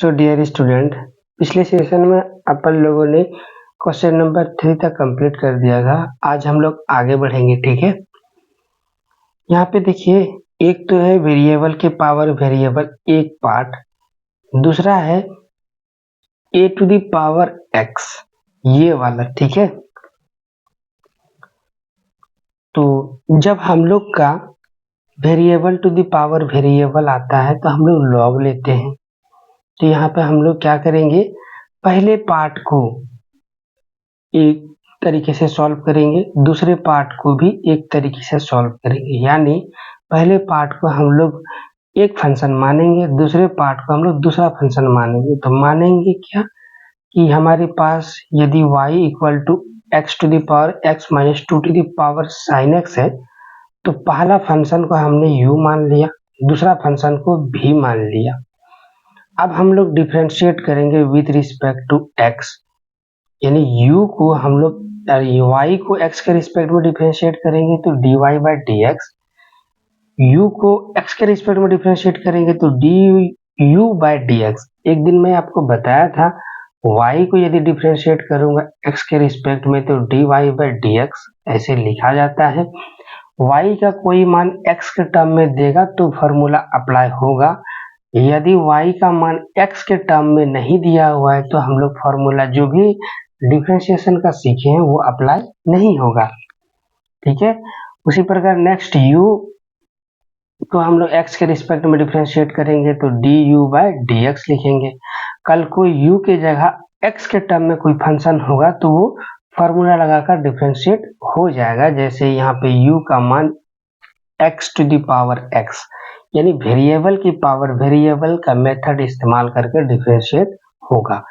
सो dear student, पिछले session में अपन लोगों ने क्वेश्चन नंबर 3 तक कंप्लीट कर दिया था। आज हम लोग आगे बढ़ेंगे, ठीक है। यहाँ पे देखिए, एक तो है वेरिएबल के पावर वेरिएबल एक पार्ट, दूसरा है a to the power x, ये वाला, ठीक है। तो जब हम लोग का variable to the power variable आता है तो हम लोग लॉग लेते हैं। तो यहाँ पे हम लोग क्या करेंगे, पहले पार्ट को एक तरीके से सॉल्व करेंगे, दूसरे पार्ट को भी एक तरीके से सॉल्व करेंगे। यानी पहले पार्ट को हम लोग एक फंक्शन मानेंगे, दूसरे पार्ट को हम लोग दूसरा फंक्शन मानेंगे। तो मानेंगे क्या कि हमारे पास यदि y equal to x to the power x minus 2 to the power sine x है, तो पहला फंक्शन को हमने u मान लिया, दूसरा फंक्शन को v मान लिया। अब हम लोग डिफरेंशिएट करेंगे विथ रिस्पेक्ट टू x, यानी u को हम लोग y को x के रिस्पेक्ट में डिफरेंशिएट करेंगे तो dy by D x, u को x के रिस्पेक्ट में डिफरेंशिएट करेंगे तो du बाई डी एक्स। एक दिन मैं आपको बताया था y को यदि डिफरेंशिएट करूंगा x के रिस्पेक्ट में तो dy बाई डी एक्स ऐसे लिखा जाता है। y का कोई मान x के टर्म में देगा तो फॉर्मूला अप्लाई होगा, यदि y का मान x के टर्म में नहीं दिया हुआ है तो हम लोग फॉर्मूला जो भी डिफरेंशिएशन का सीखे हैं वो अप्लाई नहीं होगा, ठीक है। उसी प्रकार नेक्स्ट u को हम लोग x के रिस्पेक्ट में डिफरेंशिएट करेंगे तो du बाई डी एक्स लिखेंगे। कल को u के जगह x के टर्म में कोई फंक्शन होगा तो वो फॉर्मूला लगाकर डिफरेंशिएट हो जाएगा। जैसे यहाँ पे u का मान x to the power x, यानी वेरिएबल की पावर वेरिएबल का मेथड इस्तेमाल करके डिफरेंशिएट होगा।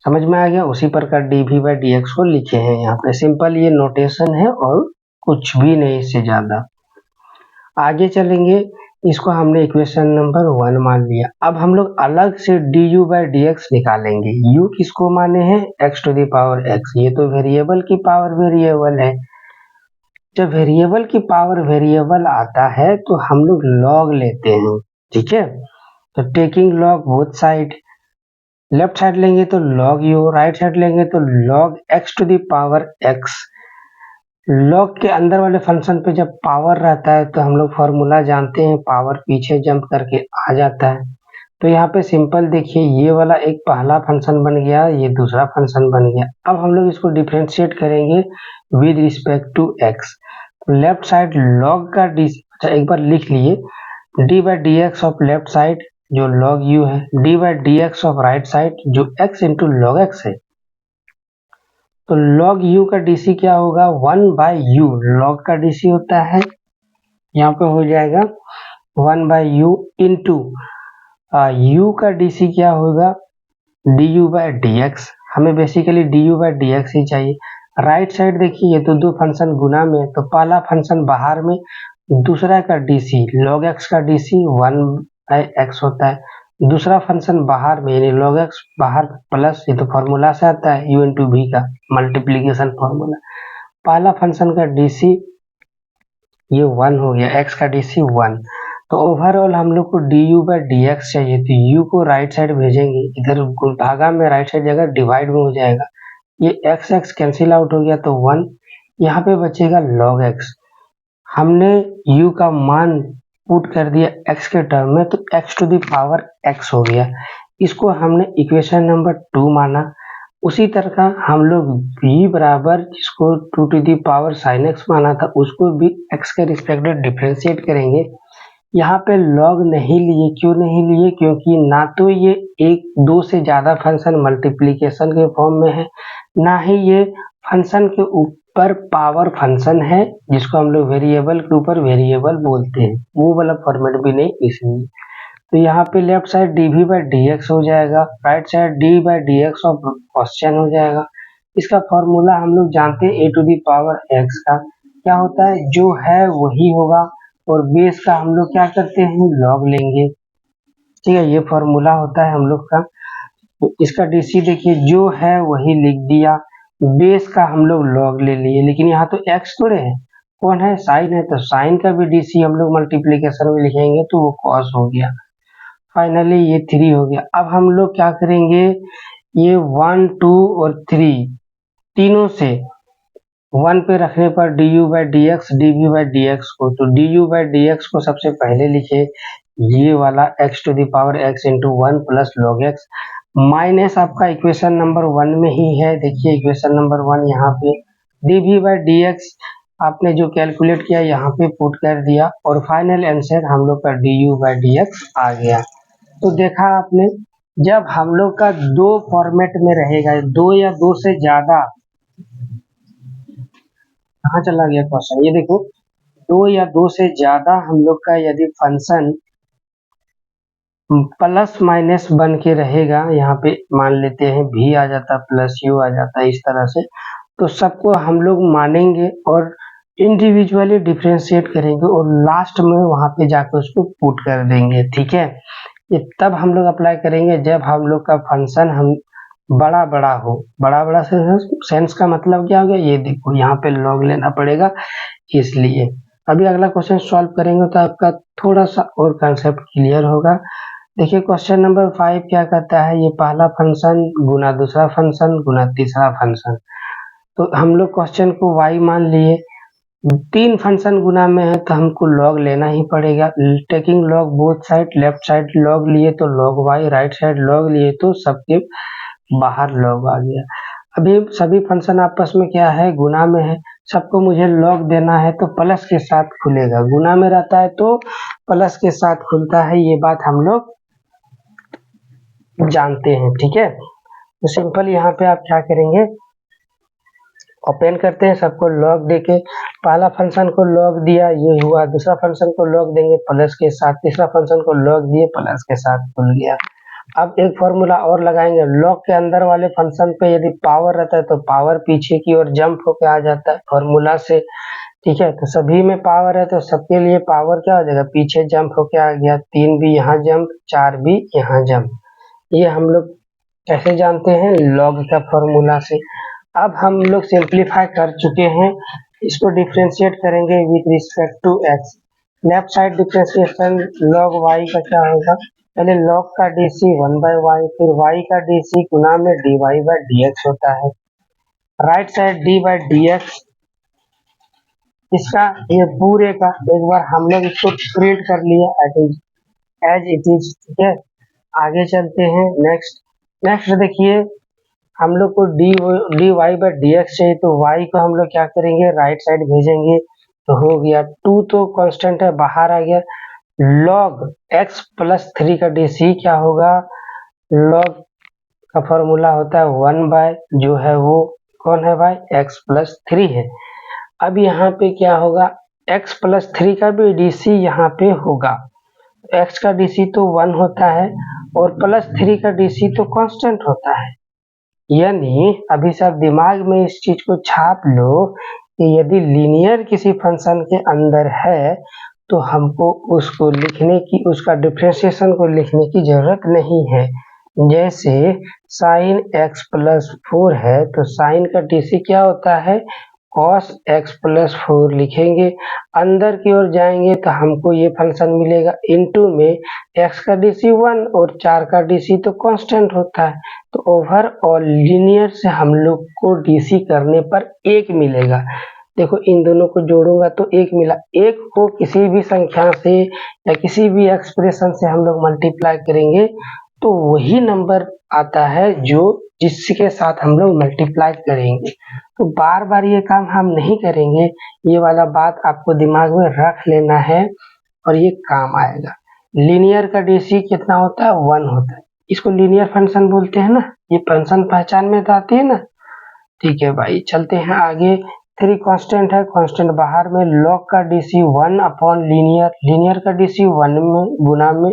समझ में आ गया। उसी प्रकार dv बाई डी एक्स को लिखे हैं यहाँ पे, सिंपल ये नोटेशन है और कुछ भी नहीं इससे ज्यादा। आगे चलेंगे, इसको हमने इक्वेशन नंबर 1 मान लिया। अब हम लोग अलग से du बाई डी एक्स निकालेंगे। u किसको माने हैं, x to the power x, ये तो वेरिएबल की पावर वेरिएबल है। जब वेरिएबल की पावर वेरिएबल आता है तो हम लोग लॉग लेते हैं, ठीक है। तो taking log both side, left side लेंगे तो log u, राइट साइड लेंगे तो log x to the power x। log के अंदर वाले फंक्शन पे जब पावर रहता है तो हम लोग फॉर्मूला जानते हैं, पावर पीछे जंप करके आ जाता है। तो यहाँ पे सिंपल देखिए, ये वाला एक पहला फंक्शन बन गया, ये दूसरा फंक्शन बन गया। अब हम लोग इसको डिफरेंशिएट करेंगे with respect to x। Left side log का डी, अच्छा एक बार लिख लिए, d by D x of left side जो log u है, d by D x of right side जो x इंटू log x है। तो log u का dc क्या होगा, 1 बाई u, log का dc होता है, यहाँ पे हो जाएगा 1 बाई u इंटू u का dc क्या होगा, du बाई डी एक्स। हमें basically du by D x ही चाहिए। राइट साइड देखिए, ये तो दो फंक्शन गुना में, तो पहला फंक्शन बाहर में, दूसरा का dc log x का dc 1 बाई x होता है, दूसरा फंक्शन बाहर में यानी log x बाहर प्लस, ये तो फॉर्मूला से आता है u इंटू v का मल्टीप्लीकेशन फॉर्मूला। पहला फंक्शन का dc ये 1 हो गया, x का dc 1। तो ओवरऑल हम लोग को du बाई डी एक्स चाहिए, तो u को राइट साइड भेजेंगे, इधर भागा में राइट साइड जगह डिवाइड में हो जाएगा, ये x x कैंसिल आउट हो गया तो 1, यहाँ पे बचेगा log x। हमने u का मान पुट कर दिया x के टर्म में तो x to the power x हो गया, इसको हमने इक्वेशन नंबर 2 माना। उसी तरह हम लोग v बराबर, जिसको 2 to the power sine x माना था, उसको भी x के रिस्पेक्ट में डिफरेंशिएट करेंगे। यहाँ पे log नहीं लिए, क्यों नहीं लिए, क्योंकि ना तो ये एक दो से ज्यादा फंक्शन मल्टीप्लीकेशन के फॉर्म में है, ना ही ये फंक्शन के ऊपर पावर फंक्शन है जिसको हम लोग वेरिएबल के ऊपर वेरिएबल बोलते हैं, वो वाला फॉर्मेट भी नहीं, इसलिए। तो यहाँ पे left side dv by D x हो जाएगा, right side d by D x of question हो जाएगा। इसका फॉर्मूला हम लोग जानते हैं a to the power x का क्या होता है, जो है वही होगा, और बेस का हम लोग क्या करते हैं, log लेंगे, ठीक है। ये फॉर्मूला होता है हम लोग का। तो इसका dc देखिए, जो है वही लिख दिया, बेस का हम लोग log ले लिए, लेकिन यहाँ तो x थोड़े है, कौन है, साइन है, तो साइन का भी dc हम लोग मल्टीप्लीकेशन में लिखेंगे तो वो cos हो गया। फाइनली ये 3 हो गया। अब हम लोग क्या करेंगे, ये 1 2 और 3 तीनों से 1 पे रखने पर du/dx dv/dx को, तो du/dx को सबसे पहले लिखे, ये वाला x to the power x into 1 plus log x minus आपका इक्वेशन नंबर 1 में ही है, देखिए इक्वेशन नंबर 1 यहाँ पे dv/dx आपने जो कैलकुलेट किया यहाँ पे पुट कर दिया और फाइनल आंसर हम लोग का du/dx आ गया। तो देखा आपने, जब हम लोग का दो फॉर्मेट में रहेगा, दो या दो से ज्यादा, कहाँ चला गया क्वेश्चन, ये देखो, दो या दो से ज्यादा हम लोग का यदि फंक्शन प्लस माइनस बन के रहेगा, यहाँ पे मान लेते हैं भी आ जाता प्लस यू आ जाता इस तरह से, तो सबको हम लोग मानेंगे और इंडिविजुअली डिफ्रेंशिएट करेंगे और लास्ट में वहां पे जाकर उसको पुट कर देंगे, ठीक है। ये तब हम लोग अप्लाई करेंगे जब हम लोग का फंक्शन हम बड़ा बड़ा हो, बड़ा बड़ा सेंस का मतलब क्या हो गया, ये देखो यहाँ पे लॉग लेना पड़ेगा इसलिए। अभी अगला क्वेश्चन सॉल्व करेंगे तो आपका थोड़ा सा और कंसेप्ट क्लियर होगा। देखिए क्वेश्चन नंबर 5 क्या कहता है, ये पहला फंक्शन गुना दूसरा फंक्शन गुना तीसरा फंक्शन, तो हम लोग क्वेश्चन को y मान लिए, 3 फंक्शन गुना में है तो हमको लॉग लेना ही पड़ेगा, taking log both side, left side log लिए तो log y, right side log लिए तो सबके बाहर लॉग आ गया। अभी सभी फंक्शन आपस में क्या है, गुना में है, सबको मुझे लॉग देना है तो प्लस के साथ खुलेगा, गुना में रहता है तो प्लस के साथ खुलता है, ये बात हम लोग जानते हैं, ठीक है। तो सिंपल यहाँ पे आप क्या करेंगे, ओपन करते हैं, सबको लॉग देके पहला फंक्शन को लॉग दिया ये हुआ, दूसरा फंक्शन को लॉग देंगे प्लस के साथ, तीसरा फंक्शन को लॉग दिए प्लस के साथ खुल गया। अब एक फॉर्मूला और लगाएंगे, लॉग के अंदर वाले फंक्शन पे यदि पावर रहता है तो पावर पीछे की ओर जंप होकर आ जाता है फॉर्मूला से, ठीक है। तो सभी में पावर है तो सबके लिए पावर क्या हो जाएगा, पीछे जंप होकर आ गया, 3 भी यहाँ जंप, 4 भी यहाँ जंप, ये हम लोग कैसे जानते हैं, लॉग का फॉर्मूला से। अब हम लोग सिंप्लीफाई कर चुके हैं, इसको डिफ्रेंशिएट करेंगे with respect to x, left side differentiation log y का क्या होगा, पहले log का dc 1/y, फिर y का dc गुना में dy/dx होता है, राइट साइड d/dx, इसका ये पूरे का एक बार हम लोग इसको प्रिंट कर लिया एज इट इज, ठीक है। आगे चलते हैं, नेक्स्ट देखिए, हम लोग को dy/dx चाहिए तो y को हम लोग क्या करेंगे, राइट साइड भेजेंगे, तो हो गया 2 तो कांस्टेंट है बाहर आ गया, log x प्लस 3 का dc क्या होगा, log का फॉर्मूला होता है 1 जो है वो कौन है भाई, x प्लस 3 है। अब यहाँ पे क्या होगा, x प्लस 3 का भी dc यहाँ पे होगा, x का dc तो 1 होता है और प्लस 3 का dc तो कांस्टेंट होता है, यानी अभी सब दिमाग में इस चीज को छाप लो कि यदि लीनियर किसी फंक्शन के अंदर है तो हमको उसको लिखने की, उसका डिफरेंशिएशन को लिखने की जरूरत नहीं है। जैसे साइन x प्लस 4 है तो साइन का dc क्या होता है, cos x प्लस 4 लिखेंगे, अंदर की ओर जाएंगे तो हमको ये फंक्शन मिलेगा, इनटू में x का dc 1 और 4 का dc तो कांस्टेंट होता है, तो ओवरऑल लीनियर से हम लोग को dc करने पर 1 मिलेगा। देखो इन दोनों को जोड़ूंगा तो 1 मिला, 1 को किसी भी संख्या से या किसी भी एक्सप्रेशन से हम लोग मल्टीप्लाई करेंगे तो वही नंबर आता है जो जिसके साथ हम लोग मल्टीप्लाई करेंगे। तो बार बार ये काम हम नहीं करेंगे, ये वाला बात आपको दिमाग में रख लेना है और ये काम आएगा। लीनियर का dc कितना होता है, 1 होता है, इसको लीनियर फंक्शन बोलते हैं ना, ये फंक्शन पहचान में तो आती है ना, ठीक है भाई। चलते हैं आगे, 3 कांस्टेंट है, कांस्टेंट बाहर में, log का dc 1 अपॉन लीनियर, लीनियर का dc 1 में गुना में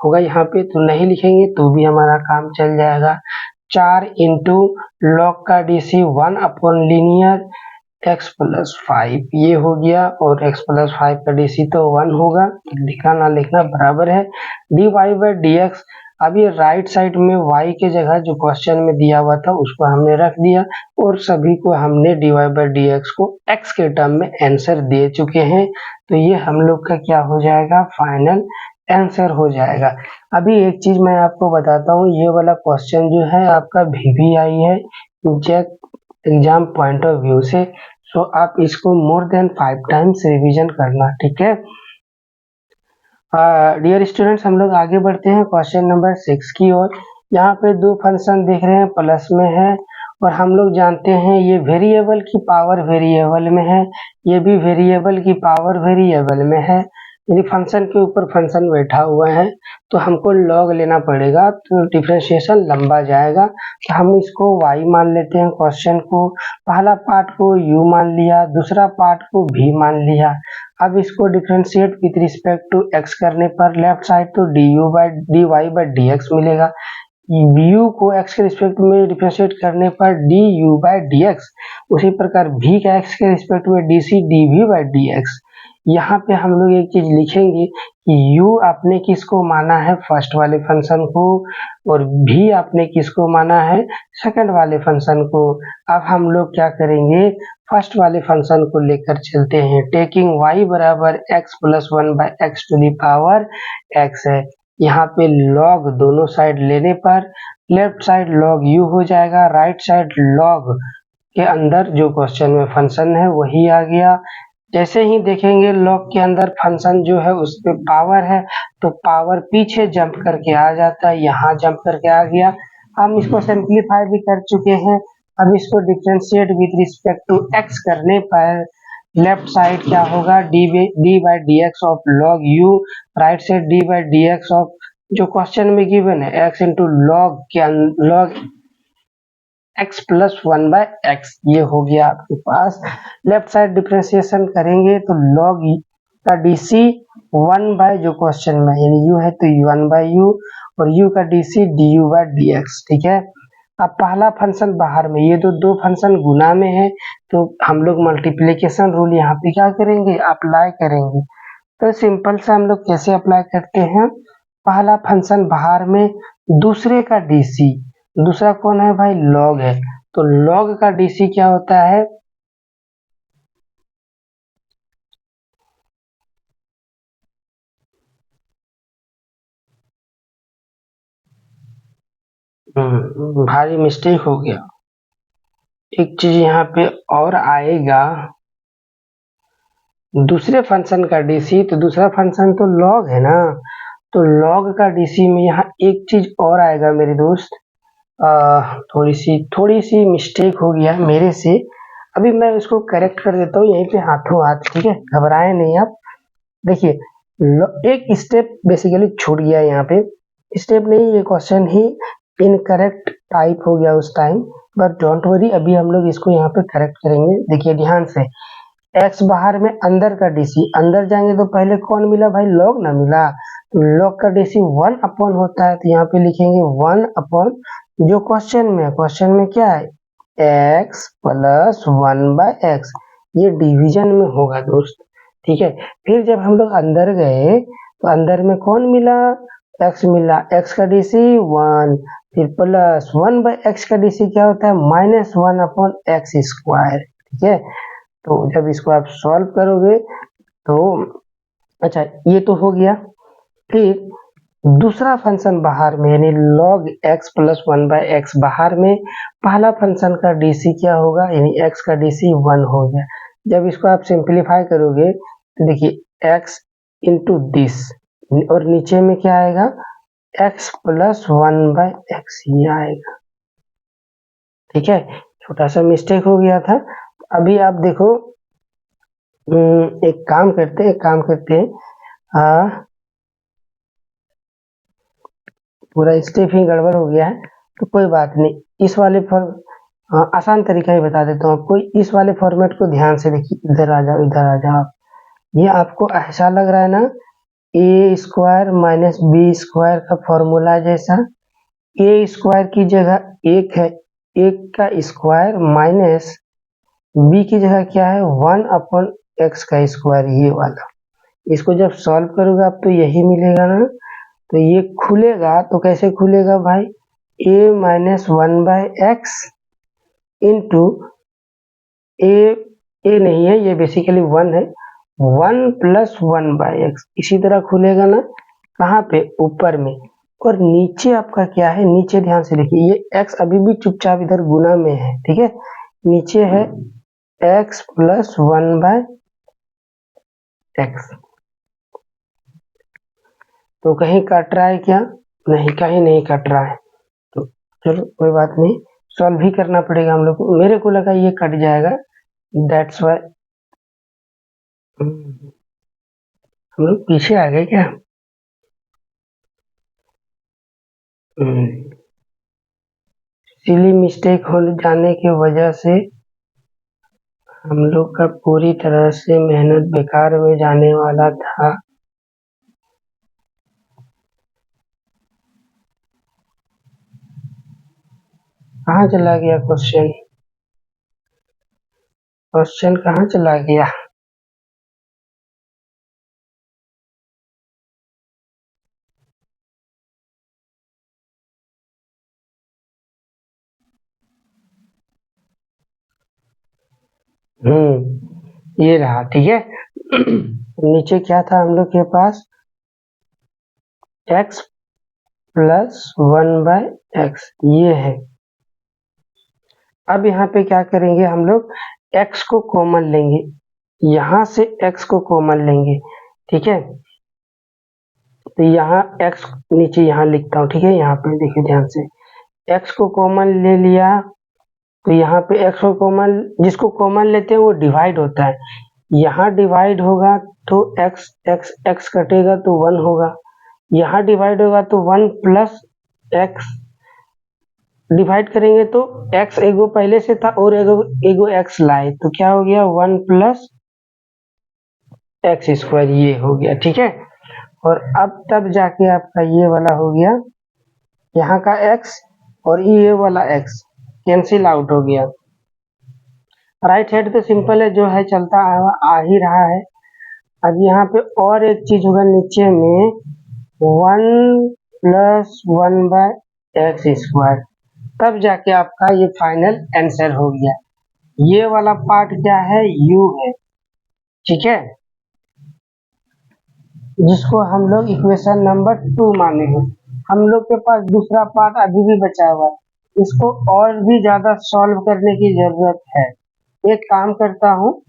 होगा, यहाँ पे तो नहीं लिखेंगे तो भी हमारा काम चल जाएगा, 4 इंटू log का dc 1 upon linear x plus 5 ये हो गया, और x प्लस 5 का dc तो 1 होगा, लिखना ना लिखना बराबर है, dy/dx। अब ये राइट साइड में y के जगह जो क्वेश्चन में दिया हुआ था उसको हमने रख दिया और सभी को हमने dy/dx को x के टर्म में आंसर दे चुके हैं, तो ये हम लोग का क्या हो जाएगा, फाइनल आंसर हो जाएगा। अभी एक चीज मैं आपको बताता हूँ, ये वाला क्वेश्चन जो है आपका VVI है, एग्जाम पॉइंट ऑफ व्यू से, सो आप इसको मोर देन 5 टाइम्स रिवीजन करना, ठीक है। डियर स्टूडेंट्स, हम लोग आगे बढ़ते हैं क्वेश्चन नंबर 6 की ओर। यहाँ पे दो फंक्शन दिख रहे हैं, प्लस में है, और हम लोग जानते हैं ये वेरिएबल की पावर वेरिएबल में है, ये भी वेरिएबल की पावर वेरिएबल में है, यानी फंक्शन के ऊपर फंक्शन बैठा हुआ है, तो हमको लॉग लेना पड़ेगा, तो डिफरेंशिएशन लंबा जाएगा। तो हम इसको y मान लेते हैं, क्वेश्चन को पहला पार्ट को u मान लिया, दूसरा पार्ट को v मान लिया। अब इसको differentiate with respect to x करने पर लेफ्ट साइड तो dy/dx मिलेगा, u को x के रिस्पेक्ट में डिफरेंशिएट करने पर du/dx, उसी प्रकार v का x के रिस्पेक्ट में dc/dv/dx। यहाँ पे हम लोग एक चीज लिखेंगे कि u आपने किसको माना है, फर्स्ट वाले फंक्शन को, और v आपने किसको माना है, सेकंड वाले फंक्शन को। अब हम लोग क्या करेंगे, फर्स्ट वाले फंक्शन को लेकर चलते हैं, टेकिंग y बराबर x plus 1/x to the power x है। यहाँ पे log दोनों साइड लेने पर लेफ्ट साइड log u हो जाएगा, राइट साइड log के अंदर जो क्वेश्चन में फंक्शन है वही आ गया। जैसे ही देखेंगे log के अंदर फंक्शन जो है उस पे पावर है, तो पावर पीछे जंप करके आ जाता है, यहाँ जंप करके आ गया। हम इसको सिंप्लीफाई भी कर चुके हैं। अब इसको differentiate with respect to x करने पर लेफ्ट साइड क्या होगा, d/dx of log u, right side d/dx of जो क्वेश्चन में गिवन है x into log x plus 1/x, ये हो गया आपके पास। लेफ्ट साइड डिफरेंशिएशन करेंगे तो log का dc 1 जो क्वेश्चन में यानी u है तो 1/u, और u का dc du/dx, ठीक है। अब पहला फंक्शन बाहर में, ये तो दो फंक्शन गुना में है, तो हम लोग मल्टीप्लिकेशन रूल यहाँ पे क्या करेंगे, अप्लाई करेंगे। तो सिंपल सा हम लोग कैसे अप्लाई करते हैं, पहला फंक्शन बाहर में, दूसरे का डीसी, दूसरा कौन है भाई, लॉग है, तो लॉग का डीसी क्या होता है, भारी मिस्टेक हो गया, एक चीज यहाँ पे और आएगा, दूसरे फंक्शन का डीसी, तो दूसरा फंक्शन तो लॉग है ना, तो लॉग का डीसी में यहाँ एक चीज और आएगा मेरे दोस्त, थोड़ी सी मिस्टेक हो गया मेरे से, अभी मैं इसको करेक्ट कर देता हूँ यहीं पे हाथों हाथ, ठीक है, घबराए नहीं आप। देखिए एक स्टेप बेसिकली छूट गया यहाँ पे, स्टेप नहीं, ये क्वेश्चन ही इनकरेक्ट टाइप हो गया उस टाइम, बट डोंट वरी, अभी हम लोग इसको यहाँ पे करेक्ट करेंगे। देखिए ध्यान से, x बाहर में अंदर का डीसी, अंदर जाएंगे तो पहले कौन मिला भाई, log ना मिला, तो log का डीसी 1 अपॉन होता है, तो यहाँ पे लिखेंगे 1 अपॉन जो क्वेश्चन में, क्वेश्चन में क्या है x प्लस 1/x, ये डिवीजन में होगा दोस्त, ठीक है। फिर जब हम लोग अंदर गए तो अंदर में कौन मिला, x मिला, x का डीसी 1, फिर प्लस 1/x का डीसी क्या होता है, -1 अपॉन x स्क्वायर, ठीक है। तो जब इसको आप सॉल्व करोगे तो अच्छा ये तो हो गया। फिर दूसरा फंक्शन बाहर में यानी log x प्लस 1/x बाहर में, पहला फंक्शन का डीसी क्या होगा, यानी x का डीसी 1 हो गया। जब इसको आप सिंप्लीफाई करोगे तो देखिए x इंटू दिस, और नीचे में क्या आएगा, x प्लस 1/x ये आएगा, ठीक है। छोटा सा मिस्टेक हो गया था। अभी आप देखो, एक काम करते हैं, पूरा स्टेप ही गड़बड़ हो गया है, तो कोई बात नहीं, इस वाले आसान तरीका ही बता देता हूँ आपको, इस वाले फॉर्मेट को ध्यान से देखिए, इधर आ जाओ, इधर आ जाओ, ये आपको ऐसा लग रहा है ना, ए स्क्वायर माइनस बी स्क्वायर का फॉर्मूला जैसा, ए स्क्वायर की जगह एक है, एक का स्क्वायर माइनस बी की जगह क्या है 1 अपॉन एक्स का स्क्वायर, ये वाला, इसको जब सॉल्व करोगे आप तो यही मिलेगा ना, तो ये खुलेगा, तो कैसे खुलेगा भाई, a माइनस 1/x इंटू ए नहीं है, ये बेसिकली 1 है, 1 प्लस 1/x, इसी तरह खुलेगा ना, कहाँ पे, ऊपर में, और नीचे आपका क्या है, नीचे ध्यान से देखिए, ये x अभी भी चुपचाप इधर गुना में है, ठीक है, नीचे है x प्लस 1/x। तो कहीं कट रहा है क्या, नहीं, कहीं नहीं कट रहा है, तो चलो कोई बात नहीं, सॉल्व भी करना पड़ेगा हम लोग को। मेरे को लगा ये कट जाएगा, दैट्स वाई हम लोग पीछे आ गए क्या। सिली मिस्टेक हो जाने की वजह से हम लोग का पूरी तरह से मेहनत बेकार में जाने वाला था। कहाँ चला गया क्वेश्चन, क्वेश्चन कहाँ चला गया। ये रहा, ठीक है। नीचे क्या था हम लोग के पास, x प्लस 1/x, ये है। अब यहाँ पे क्या करेंगे हम लोग, x को कॉमन लेंगे, यहाँ से x को कॉमन लेंगे, ठीक है। तो यहाँ x नीचे यहाँ लिखता हूँ, ठीक है, यहाँ पे देखिए ध्यान से, x को कॉमन ले लिया, तो यहाँ पे x को कॉमन, जिसको कॉमन लेते हैं वो डिवाइड होता है, यहाँ डिवाइड होगा तो x x x कटेगा तो 1 होगा, यहाँ डिवाइड होगा तो 1 प्लस x, डिवाइड करेंगे तो x एगो पहले से था और एगो x लाए, तो क्या हो गया 1 प्लस x स्क्वायर, ये हो गया, ठीक है। और अब तब जाके आपका ये वाला हो गया, यहाँ का x और ये वाला x कैंसिल आउट हो गया। राइट हैंड तो सिंपल है, जो है चलता आ ही रहा है। अब यहाँ पे और एक चीज होगा नीचे में, 1 प्लस 1/x स्क्वायर, तब जाके आपका ये फाइनल आंसर हो गया। ये वाला पार्ट क्या है, u है, ठीक है, जिसको हम लोग इक्वेशन नंबर 2 माने हैं। हम लोग के पास दूसरा पार्ट अभी भी बचा हुआ है, इसको और भी ज्यादा सॉल्व करने की जरूरत है। एक काम करता हूँ,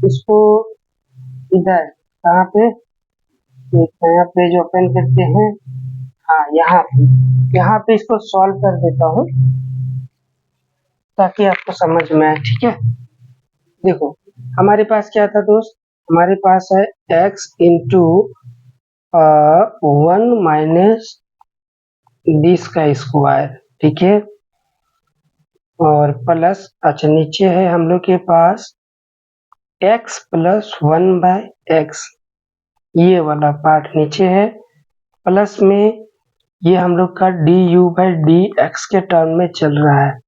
इसको इधर कहाँ पे, नया पेज ओपन करते हैं, हाँ यहाँ पे इसको सॉल्व कर देता हूँ ताकि आपको समझ में आए, ठीक है। देखो हमारे पास क्या था दोस्त, हमारे पास है x इंटू 1 माइनस दिस का स्क्वायर, ठीक है, और प्लस, अच्छा नीचे है हम लोग के पास x प्लस 1/x, ये वाला पार्ट नीचे है, प्लस में ये हम लोग का du/dx के टर्म में चल रहा है,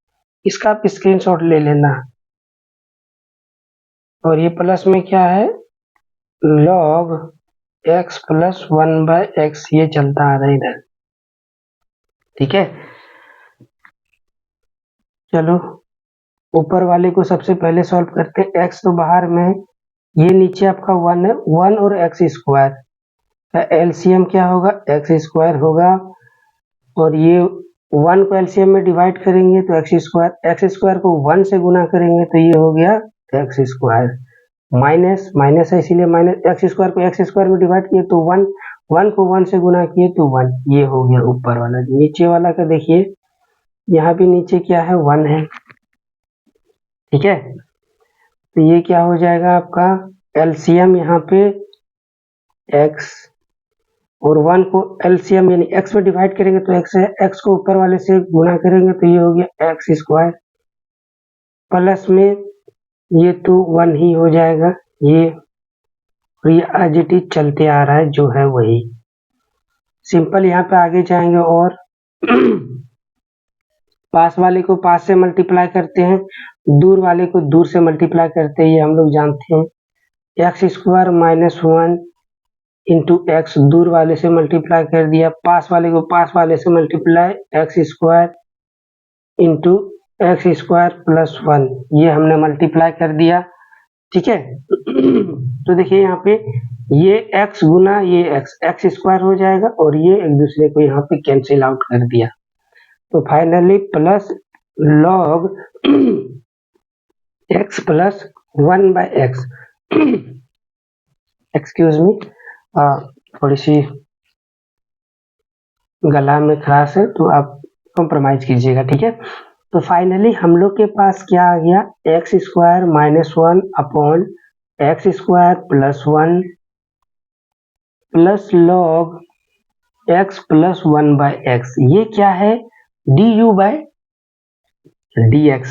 इसका आप स्क्रीनशॉट ले लेना। और ये प्लस में क्या है, log x प्लस 1/x, ये चलता आ रहा है इधर, ठीक है। चलो ऊपर वाले को सबसे पहले सॉल्व करते हैं, x तो बाहर में है, ये नीचे आपका 1 है, 1 और x स्क्वायर का एलसीएम क्या होगा, x स्क्वायर होगा, और ये 1 को एलसीएम में डिवाइड करेंगे तो x स्क्वायर को 1 से गुना करेंगे तो ये हो गया x स्क्वायर, माइनस माइनस है इसीलिए माइनस, x स्क्वायर को x स्क्वायर में डिवाइड किए तो 1, 1 को 1 से गुना किए तो 1, ये हो गया ऊपर वाला। नीचे वाला का देखिए, यहाँ भी नीचे क्या है, 1 है, ठीक है, तो ये क्या हो जाएगा आपका एलसीएम, यहाँ पे x और 1 को एलसीएम यानी x में डिवाइड करेंगे तो x है, x को ऊपर वाले से गुना करेंगे तो ये हो गया x स्क्वायर, प्लस में ये तो 1 ही हो जाएगा, ये और ये एज इट इज चलते आ रहा है जो है वही सिंपल। यहाँ पे आगे जाएंगे और पास वाले को पास से मल्टीप्लाई करते हैं, दूर वाले को दूर से मल्टीप्लाई करते हैं, ये हम लोग जानते हैं। X square minus 1 into x, दूर वाले से मल्टीप्लाई कर दिया, पास वाले को पास वाले से multiply, x square into x square plus 1, ये हमने मल्टीप्लाई कर दिया, ठीक है। तो देखिए यहाँ पे ये x गुना ये x स्क्वायर हो जाएगा और ये एक दूसरे को यहाँ पे कैंसिल आउट कर दिया, तो finally plus log x plus 1/x। Excuse me, थोड़ी सी गला में खराश है तो आप कॉम्प्रोमाइज कीजिएगा, ठीक है। तो फाइनली हम लोग के पास क्या आ गया, x square minus 1 upon x square plus 1 plus log x plus 1/x। ये क्या है, du/dx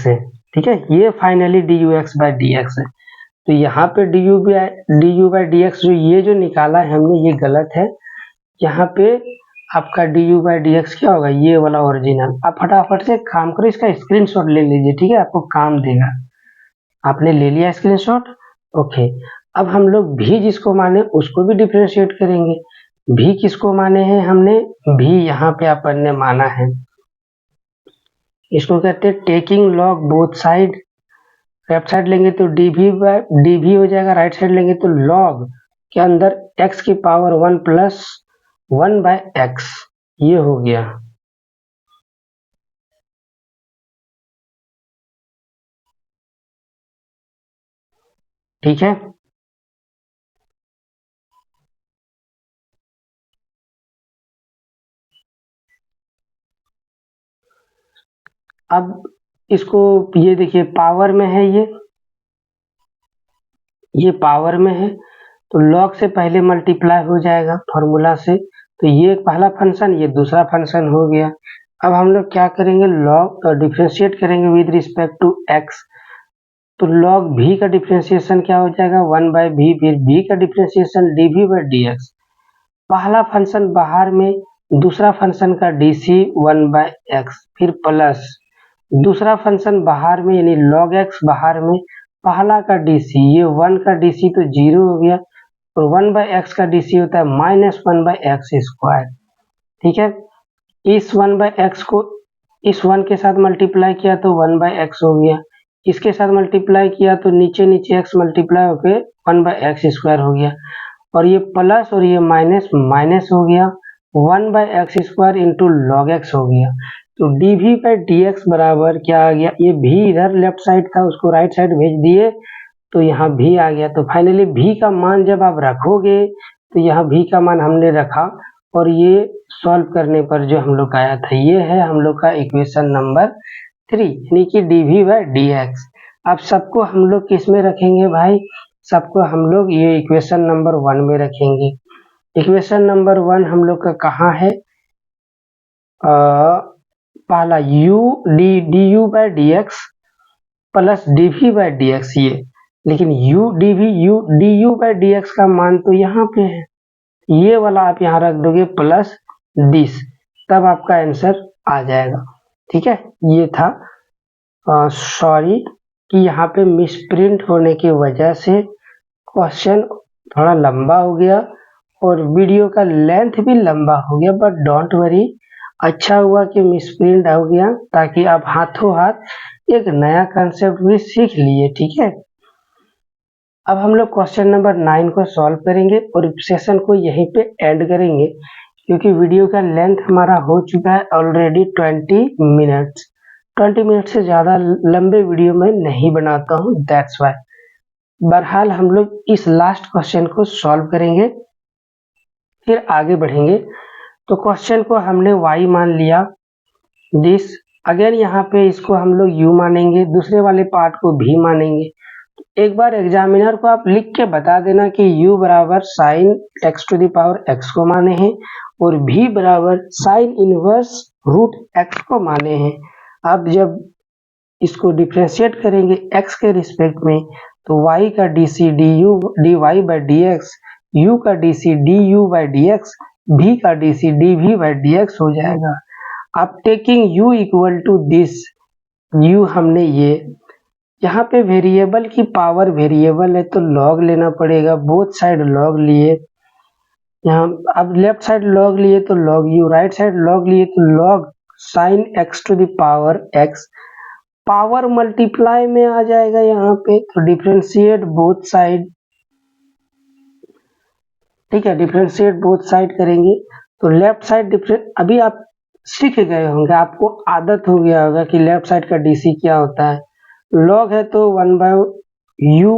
है, ठीक है। ये फाइनली dux/dx है। तो यहाँ पे du/dx जो ये जो निकाला है हमने ये गलत है। यहाँ पे आपका du/dx क्या होगा, ये वाला ओरिजिनल। आप फटाफट से काम करो, इसका स्क्रीनशॉट ले लीजिए, ठीक है, आपको काम देगा। आपने ले लिया स्क्रीनशॉट, ओके। अब हम लोग भी जिसको माने उसको भी डिफरेंशिएट करेंगे। भी किसको माने हैं हमने, भी यहाँ पे अपन ने माना है, इसको कहते हैं taking log both side. Left side लेंगे तो dv हो जाएगा, राइट साइड लेंगे तो लॉग के अंदर x की पावर 1 प्लस 1/x, ये हो गया। ठीक है, अब इसको ये देखिए पावर में है, ये पावर में है तो लॉग से पहले मल्टीप्लाई हो जाएगा फॉर्मूला से। तो ये एक पहला फंक्शन, ये दूसरा फंक्शन हो गया। अब हम लोग क्या करेंगे, लॉग डिफ्रेंशिएट करेंगे विद रिस्पेक्ट टू x। तो log v का डिफ्रेंशिएशन क्या हो जाएगा, 1/v, फिर v का डिफ्रेंशिएशन dv/dx। पहला फंक्शन बाहर में, दूसरा फंक्शन का dc 1/x, फिर प्लस दूसरा फंक्शन बाहर में यानी log x बाहर में, पहला का dc, ये 1 का dc तो 0 हो गया और 1/x का dc होता है माइनस 1/x स्क्वायर, ठीक है। इस 1/x को इस 1 के साथ मल्टीप्लाई किया तो 1/x हो गया, इसके साथ मल्टीप्लाई किया तो नीचे नीचे x मल्टीप्लाई होके 1/x स्क्वायर हो गया, और ये प्लस और ये माइनस माइनस हो गया, 1/x square into log x हो गया। तो dv/dx बराबर क्या आ गया, ये भी इधर लेफ्ट साइड था उसको राइट साइड भेज दिए तो यहाँ भी आ गया। तो फाइनली भी का मान जब आप रखोगे तो यहाँ भी का मान हमने रखा और ये सॉल्व करने पर जो हम लोग आया था, ये है हम लोग का इक्वेशन नंबर 3 यानी कि dv/dx। अब सबको हम लोग किस में रखेंगे भाई, सबको हम लोग ये इक्वेशन नंबर 1 में रखेंगे। इक्वेशन नंबर 1 हम लोग का कहाँ है, पहला du/dx प्लस dv/dx, ये लेकिन du/dx का मान तो यहाँ पे है, ये वाला आप यहाँ रख दोगे प्लस दिस, तब आपका आंसर आ जाएगा, ठीक है। ये था, सॉरी कि यहाँ पे मिसप्रिंट होने की वजह से क्वेश्चन थोड़ा लंबा हो गया और वीडियो का लेंथ भी लंबा हो गया, बट डोंट वरी, अच्छा हुआ कि मिसप्रिंट हो गया ताकि आप हाथों हाथ एक नया कंसेप्ट भी सीख लिए, ठीक है। अब हम लोग क्वेश्चन नंबर 9 को सॉल्व करेंगे और सेशन को यहीं पे एंड करेंगे क्योंकि वीडियो का लेंथ हमारा हो चुका है ऑलरेडी 20 मिनट्स। 20 मिनट से ज़्यादा लंबे वीडियो में नहीं बनाता हूँ, दैट्स वाई। बहरहाल हम लोग इस लास्ट क्वेश्चन को सॉल्व करेंगे फिर आगे बढ़ेंगे। तो क्वेश्चन को हमने y मान लिया, दिस अगेन यहाँ पे इसको हम लोग u मानेंगे, दूसरे वाले पार्ट को भी मानेंगे। एक बार एग्जामिनर को आप लिख के बता देना कि u बराबर साइन x⁻x को माने हैं और v बराबर साइन इनवर्स रूट x को माने हैं। अब जब इसको डिफ्रेंशिएट करेंगे x के रिस्पेक्ट में तो y का dc dy/dx, u का dc du/dx, v का dc dv/dx हो जाएगा। अब taking u equal to this, u हमने ये यहाँ पे वेरिएबल की पावर वेरिएबल है तो लॉग लेना पड़ेगा, बोथ साइड लॉग लिए, यहाँ अब लेफ्ट साइड लॉग लिए तो log u, right side log लिए तो log sign x⁻x, power multiply में आ जाएगा यहाँ पे, तो डिफ्रेंशिएट बोथ साइड, ठीक है, डिफरेंशिएट बोथ साइड करेंगे तो लेफ्ट साइड डिफरेंट, अभी आप सीख गए होंगे, आपको आदत हो गया होगा कि लेफ्ट साइड का डीसी क्या होता है। लॉग है तो 1/u,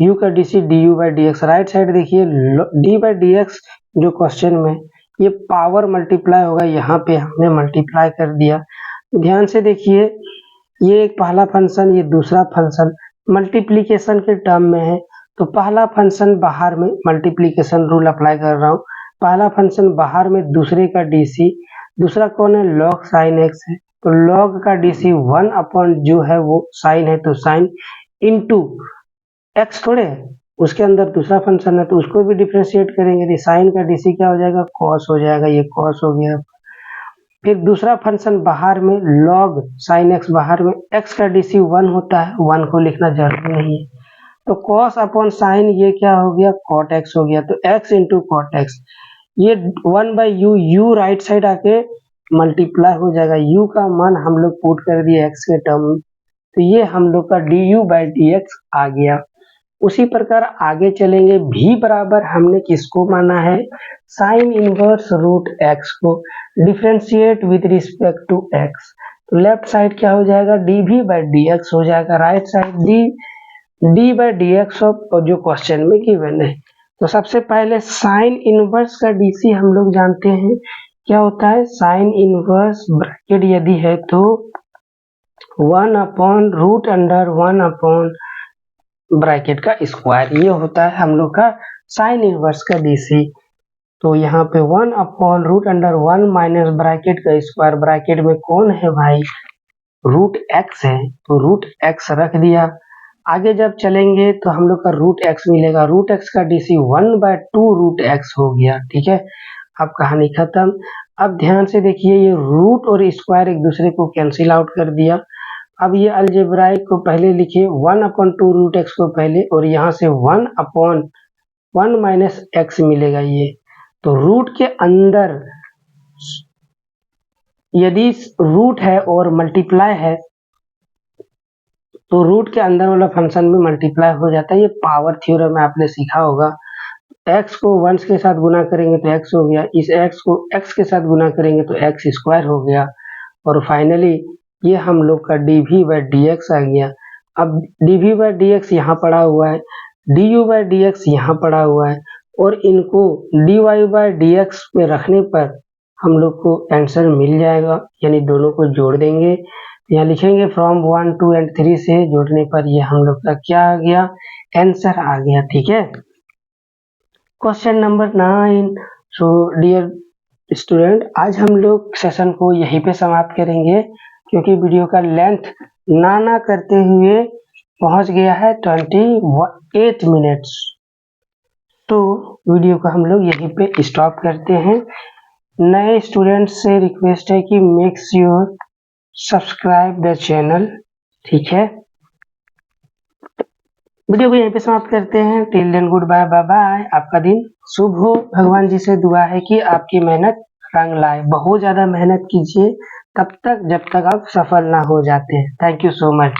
u का डीसी du/dx। राइट साइड देखिए d/dx जो क्वेश्चन में ये पावर मल्टीप्लाई होगा, यहाँ पे हमने मल्टीप्लाई कर दिया। ध्यान से देखिए, ये एक पहला फंक्शन, ये दूसरा फंक्शन मल्टीप्लिकेशन के टर्म में है, तो पहला फंक्शन बाहर में मल्टीप्लिकेशन रूल अप्लाई कर रहा हूँ, पहला फंक्शन बाहर में, दूसरे का डीसी, दूसरा कौन है log sin x है, तो log का डीसी 1 अपॉन जो है वो साइन है तो साइन इनटू x थोड़े है, उसके अंदर दूसरा फंक्शन है तो उसको भी डिफरेंशिएट करेंगे तो साइन का डीसी क्या हो जाएगा, cos हो जाएगा, ये cos हो गया। फिर दूसरा फंक्शन बाहर में log sin x, बाहर में x का डीसी 1 होता है, 1 को लिखना जरूरी नहीं है, तो cos अपॉन साइन ये क्या हो गया, cot x हो गया, तो x इंटू cot x, ये 1/u, u राइट साइड आके मल्टीप्लाई हो जाएगा, u का मान हम लोग पुट कर दिए x के टर्म में, तो ये हम लोग का du/dx आ गया। उसी प्रकार आगे चलेंगे, v बराबर हमने किसको माना है, साइन इनवर्स रूट x को, differentiate with respect to x, तो लेफ्ट साइड क्या हो जाएगा, dv/dx हो जाएगा, राइट साइड d/dx ऑफ जो क्वेश्चन में गिवन है। तो सबसे पहले साइन इनवर्स का डीसी हम लोग जानते हैं क्या होता है, साइन इनवर्स ब्रैकेट यदि है तो 1 upon root under 1 upon bracket का स्क्वायर, ये होता है हम लोग का साइन इनवर्स का डीसी। तो यहाँ पे 1 upon root under 1 minus bracket का स्क्वायर, ब्रैकेट में कौन है भाई, रूट एक्स है, तो रूट एक्स रख दिया। आगे जब चलेंगे तो हम लोग का रूट एक्स मिलेगा, रूट एक्स का डीसी 1/2 रूट एक्स हो गया, ठीक है, अब कहानी खत्म। अब ध्यान से देखिए, ये रूट और स्क्वायर एक दूसरे को कैंसिल आउट कर दिया। अब ये अलजेब्राइक को पहले लिखिए, 1/2 रूट एक्स को पहले, और यहाँ से 1/1 माइनस एक्स मिलेगा ये, तो रूट के अंदर यदि रूट है और मल्टीप्लाई है तो रूट के अंदर वाला फंक्शन में मल्टीप्लाई हो जाता है, ये पावर थ्योरम में आपने सीखा होगा। x को 1 के साथ गुना करेंगे तो x हो गया, इस x को x के साथ गुना करेंगे तो x स्क्वायर हो गया, और फाइनली ये हम लोग का dv/dx आ गया। अब dv/dx यहाँ पड़ा हुआ है, du/dx यहाँ पड़ा हुआ है, और इनको dy/dx में रखने पर हम लोग को आंसर मिल जाएगा, यानी दोनों को जोड़ देंगे, यहाँ लिखेंगे फ्रॉम 1, 2 एंड 3 से जोड़ने पर ये हम लोग का क्या आ गया, आंसर आ गया, ठीक है। Question number 9। So dear student, आज हम लोग सेशन को यहीं पे समाप्त करेंगे क्योंकि वीडियो का लेंथ ना करते हुए पहुंच गया है 28 मिनट्स, तो वीडियो को हम लोग यहीं पे स्टॉप करते हैं। नए स्टूडेंट्स से रिक्वेस्ट है कि make sure subscribe the channel, ठीक है। वीडियो को यहीं पे समाप्त करते हैं। Till then good bye, bye bye, आपका दिन शुभ हो। भगवान जी से दुआ है कि आपकी मेहनत रंग लाए, बहुत ज्यादा मेहनत कीजिए तब तक जब तक आप सफल ना हो जाते हैं। Thank you so much.